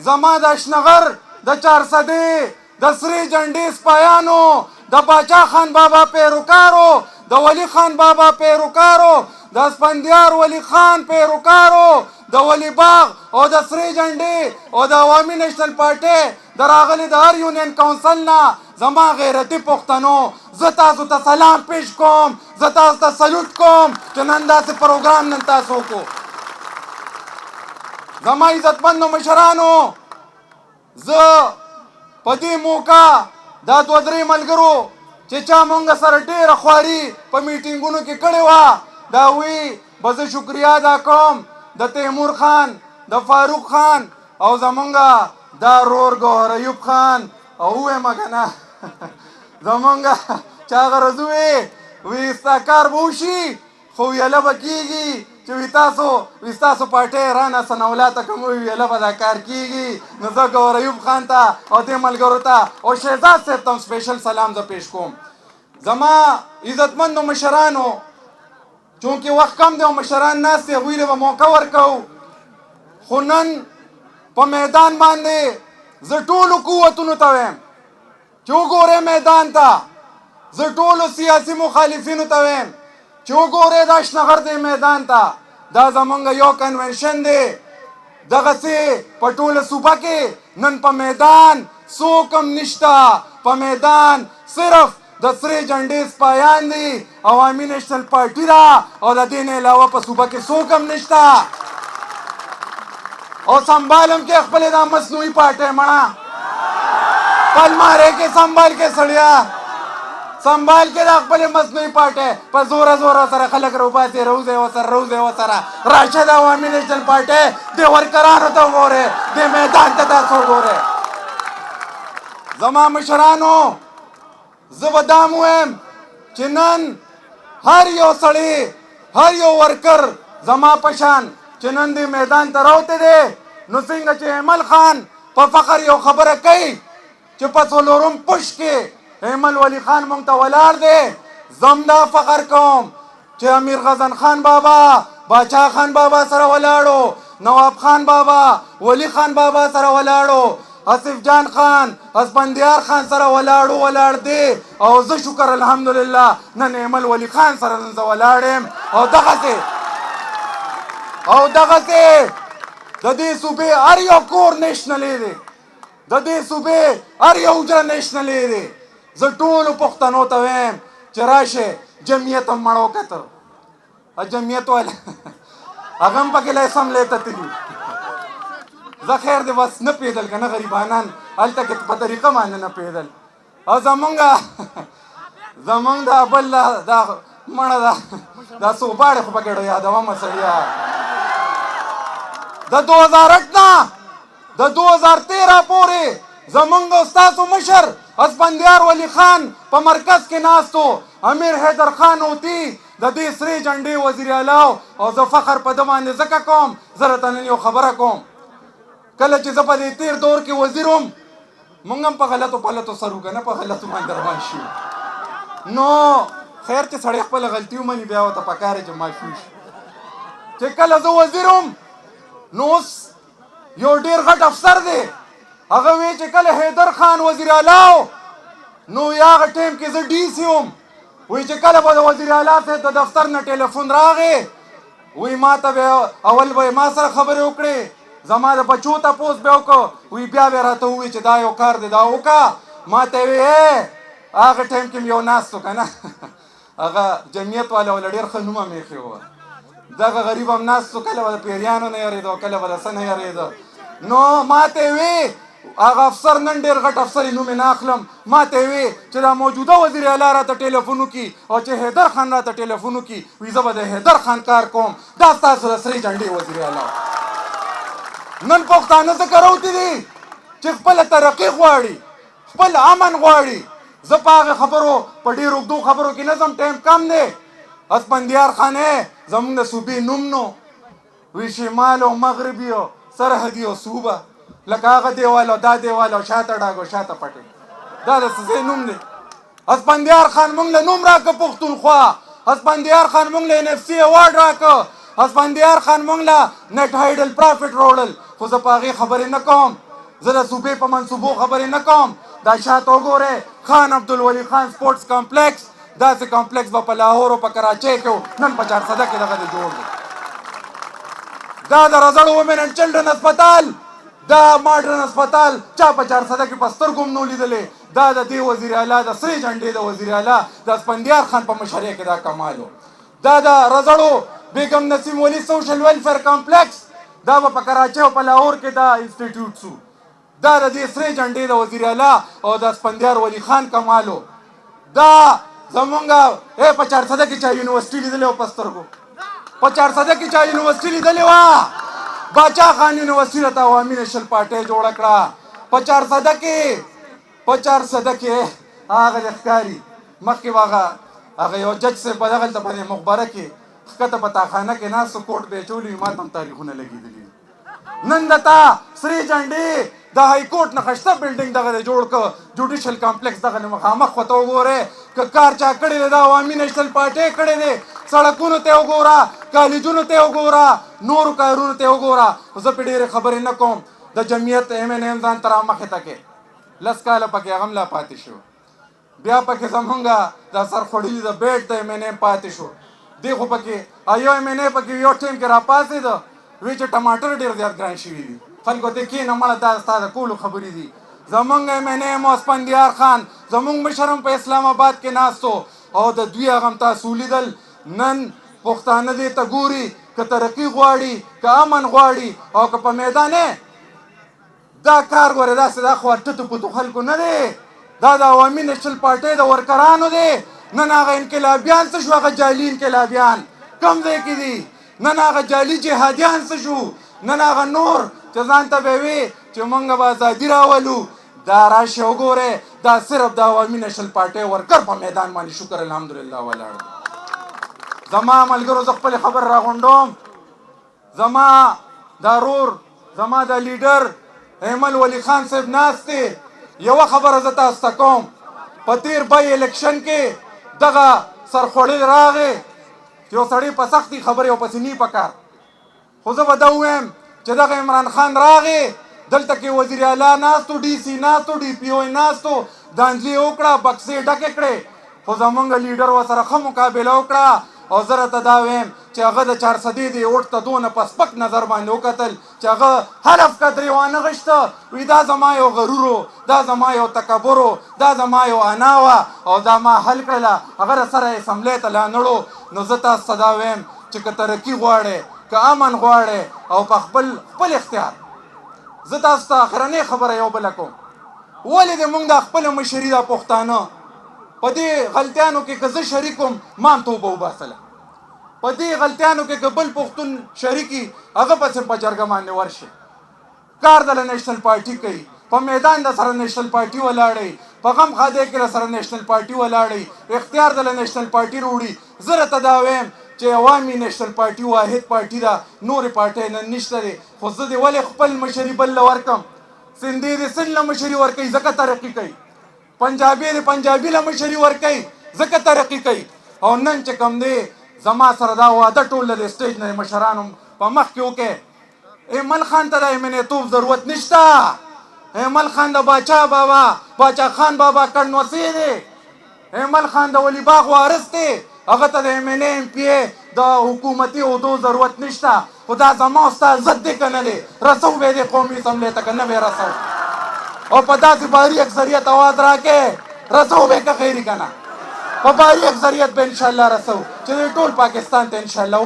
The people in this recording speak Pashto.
زما د اشنغر د 400 د سری جنډې سپایانو د باچا خان بابا پیروکارو د ولی خان بابا پیروکارو د اسفندیار ولی خان پیروکارو د ولی باغ او د سری جنډې او د عوامي نیشنل پارټۍ د راغلي د هر یونین کونسل نه زما غیرتي پښتنو زه تاسو ته سلام پیش کوم زه تاسو ته سلوټ کوم چې نن داسې پروګرام نن تاسو وکړو زما عزتمندو مشرانو زه په دې موقع دا دوه درې ملګرو چې چا مونږ سره ډېره خواري په میټینګونو کې کړې وه دا وی به زه شکریا ادا کوم د تیمور خان د فاروق خان او زمونږ دا رور ګوهر ایوب خان او ووایم که نه زمونږ چې هغه ورځ وی ستا کار به وشي خو ویله به کېږي چې وی ستاسو پارټۍ رانه سنولاته کوم ویله به دا کار کېږي نو زه ګوهر ایوب خان ته او دې ملګرو ته او شهزاد صاحب ته هم سپیشل سلام زه پیش کوم زما عزتمندو مشرانو چونکې وخت کم دی او مشران ناست دي هغوی له به موقع ورکوو خو نن په میدان باندې زه ټولو قوتونو ته وایم چې وګورئ میدان ته زه ټولو سیاسي مخالفینو ته وایم چې وګورئ دا اشنغر دی میدان ته دا زمونږ یو کنونشن دی دغسې په ټوله صوبه کې نن په میدان څوک هم نشته په میدان صرف د سرې جنډې سپایان دي عوامي نیشنل پارټي ده او د دې نه علاوه په صوبه کې څوک هم نشته او سنبھال هم کې خپلې دا مصنوعي پارټۍ مړه پلمارې کې سنبھال کې سړیا سنبھال کې دا خپلې مصنوعي پارټۍ په زوره زوره سره خلک روباسي روزې ورسره راشه د عوامي نیشنل پارټۍ دې ورکرانو ته وګورئ دې میدان ته تاسو وګورئ زما مشرانو زه به دا م ویم چې نن هر یو سړی هر یو ورکر زما په شان چې نن دې میدان ته راوتی دی نو څنګه چې ایمل خان په فخر یو خبره کوي چې په څلورم پشت کې ایمل ولی خان مونږ ته ولاړ دی زم دا فخر کوم چې امیر غزن خان بابا باچا خان بابا سره ولاړو نواب خان بابا ولی خان بابا سره ولاړو آصف جان خان اسفندیار خان سره ولاړ دی او زه شکر الحمدلله نن ایمل ولی خان سره نن زه ولاړ یم او دغسې د دې صوبې هر یو کور نیشنلی دی د دې صوبې هر یو حجره نیشنلی دی زه ټولو پښتنو ته وایم چې راشئ جمعیت هم مړ وکتل جمعیت والا هغه هم پکې لیسم لیته تلي زه خیر دی بس نه پیدل که نه غریبانان هلته کې په طریقه باندې نه پیدل او زمونږ دا بل دا مړه دا صوباړې خو پکې یادومه سړیا د 2008 نه د 2013 پورې زمونږ ستاسو مشر اسفندیار ولی خان په مرکز کې ناستو امیر حیدر خان اوتی د دې سرې جنډې وزیر اعلی او زه فخر په ده باندې ځکه کوم زه راته نن یو خبره کوم کله چې زه په دې تیر دور کې وزیر وم مونږ هم په غلطو پلطو سر وکړه نه په غلطو باندې روان شو نو خیر چې سړی خپله غلطي ومني بیا ورته پکار دی چې معافي وشي چې کله زه وزیر وم نو اوس یو ډېر غټ افسر دی هغه وی چې کله حیدر خان وزیر اعلی نو هغه ټایم کې زه ډي سي وم وی چې کله به د وزیر اعلی صاحب د دفتر نه ټلیفون راغی وی ما ته به اول به ما سره خبرې وکړې زما د بچو تپوس به وکړو وی بیا به راته ووایي چې دا یو کار دی دا وکړه ما ته وی هغه ټایم کې مې یو ناست و که نه هغه جمعیت والا وله ډېر ښه نوم هم ایښی وه دغه غریب هم ناست و کله به د پیریانو نه یارېده او کله به د څه نه یارېده نو ما ته وی هغه افسر نن ډېر غټ افسر یې نوم یې نه اخلم ما ته وی چې دا موجوده وزیر اعلی راته ټلیفون وکړي او چې حیدر خان راته ټلیفون وکړي وی زه به د حیدر خان کار کوم دا ستاسو د سرې جنډې وزیر اعلی نن پښتانه ځکه راوتي دي چې خپله ترقي غواړي خپل امن غواړي زه په هغه خبرو په ډېرو اوږدو خبرو کې نه ځم ټایم کم دی اسفندیار خان زموږ د صوبې نوم نو وی شمال او مغربي او سرحدي او صوبه لکه هغه دیوال او دا دیوال او شاته ډاګ او شاته پټې دا د څه ځای نوم دی اسفندیار خان مونږ له نوم راکړه پښتونخوا اسفندیار خان مونږ له NFC ایوارډ راکړه اسفندیار خان مونږ له نت هایډل پرافټ روړل خو زه په هغې خبرې نه کوم زه د صوبې په منصوبو خبرې نه کوم. دا شاته وګورئ خان عبدالولي خان سپورټس کمپلیکس، داسې کمپلیکس به په لاهور او په کراچۍ کې نن په چارسده کې دغه د جوړ دی. دا د رزړ وومن اینډ چلډرن هسپتال، دا ماډرن هسپتال چا په چارسده کې په سترګو هم نو لیدلی. دا د دې وزیر اعلی د سرې جنډې د وزیر اعلی د اسفندیار خان په مشرۍ کې دا کمال و. دا د رزړو بیگم نسیم ولی سوشل ویلفیر کمپلیکس، دا به په کراچۍ او په لاهور کې دا انسټیټیوټ سو. دا د دې سرې جنډې د وزیر اعلی او د اسفندیار ولی خان کمال و. دا زمونږ په چارسده کې چا یونیورسټي لیدلې وه په سترګو؟ په چارسده کې چا یونیورسټي لیدلې وه؟ باچا خان یونیورسټي راته عوامي نیشنل پارټۍ جوړه کړه. په چارسده کې هغه د ښکاري مخکې به هغه یو جج صاحب به دغلته باندې مخبره کې ښکته په تاخانه کې ناست و، کوټ به یې چولی وي، ما ته هم تاریخونه لګېدلي. نن د تا سرې جنډې د های کورټ نه ښایسته بلډینګ دغه دی جوړ که جوډیشل کمپلیکس دغه نه مخامخ ورته وګورئ که کار چا کړی دی د عوامي نیشنل پارټۍ کړی دی. سړکونو ته وګوره، کالجونو ته وګوره، نورو کارونو ته وګوره. زه پې ډېرې خبرې نه کوم. د جمعیت ایم این ایم ځان ته رامخې ته کې 10 کاله پکې هغه هم لا پاتې شو. بیا پکې زمونږ د سرخوړلي د بیټ د ایم این ایم پاتې شو. دی خو پکې یو ایم این ای پکې یو ټایم کې راپاڅېده، وایي چې ټماټر ډېر زیات ګران شوي دي. خلکو ته کښېنه مړه دا ستا د کولو خبرې دي. زمونږ ایم این ایم اسفندیار خان زمونږ مشر هم په اسلام آباد کې ناست و او د دوی هغه هم تاسو ولیدل. نن پښتانه دې ته ګوري که ترقي غواړي که امن غواړي او که په میدان دا کار ګورې داسې دا خو ټتو پتو خلکو نه دی، دا د عوامي نیشنل پارټۍ د ورکرانو دی. نن هغه انقلابیان څه شو؟ هغه جعلي انقلابیان کوم ځای کې دي؟ نن هغه جعلي جهادیان څه شو؟ نن هغه نور چې ځان ته به وي چې موږ به ازادي راولو، دا راشئ وګورئ دا صرف د عوامي نیشنل پارټۍ ورکر په میدان باندې شکر الحمدلله ولاړ دی. زما ملګرو زه خپلې خبر راغونډوم. زما دا رور زما د لیډر ایمل ولی خان صاحب ناست دی. یوه خبره زه تاسو ته کوم، په تیر بای الیکشن کې دغه سرخوړل راغی چې یو سړی په سختي خبرې ورپسې نی پکار. خو زه به دا ووایم چې دغه عمران خان راغی، دلته کې وزیر اعلی ناست و، ډي سي ناست و، ډي پي او ناست و، دانځلې وکړه، بکسې ډکې کړې. خو زمونږ لیډر ورسره ښه مقابله وکړه او زه راته دا وایم چې هغه د چارسدې دې اوټ ته دونه په سپک نظر باندې وکتل چې هغه حلف قدرې وانه غشته. وایي دا زما یو غرور، دا زما یو تکبر، دا زما یو انا وه او دا ما حل کړله. هغه راسره اسمبلۍ ته لا نړو. نو زه تاسو ته دا وایم چې که ترقي غواړئ که امن غواړئ او په خپل اختیار. زه تاسو ته اخرنۍ خبره یو بله کوم، ولې دې موږ دا خپله مشري دا پښتانه په دې غلطیانو کې که زه شریک وم ما هم توبه وباسله. په دې غلطیانو کې که بل پښتون شریکي هغه پسې په جرګه باندې ورشي. کار دله نیشنل پارټي کوي، په میدان د سره نیشنل پارټي ولاړئ، په غم خادی کې سره نیشنل پارټي ولاړئ، اختیار دله نیشنل پارټي وروړي. زه راته دا وایم چې عوامي نیشنل پارټي واحد پارټي ده، نورې پارټۍ نن نشته دی. خو زه دې ولې خپل مشري بل له ورکم؟ سندي دې سند له مشري ورکوي ځکه ترقي کوي، پنجابي دې پنجابي له مشري ورکوي ځکه ترقي کوي. او نن چې کوم دی زما سره دا واده ټول د سټیج نه مشرانو په مخ کې وکړئ. ایمل خان ته د ایمنیتوب ضرورت نشته. ایمل خان د باچا خان بابا کڼنوسی دی. ایمل خان د ولی باغ وارث دی. هغه ته د ایم این اے ایم پی اے د حکومتي عهدو ضرورت نشته. خو دا زما او ستا ضد دی که نه دی؟ رسو به یې قومي اسمبلۍ ته که نه به یې رسو او په داسې باري اکثریت اواز راکې رسو به یې که خیري که نه په باري اکثریت به انشاءالله رسو چې ټول پاکستان ته انشاءالله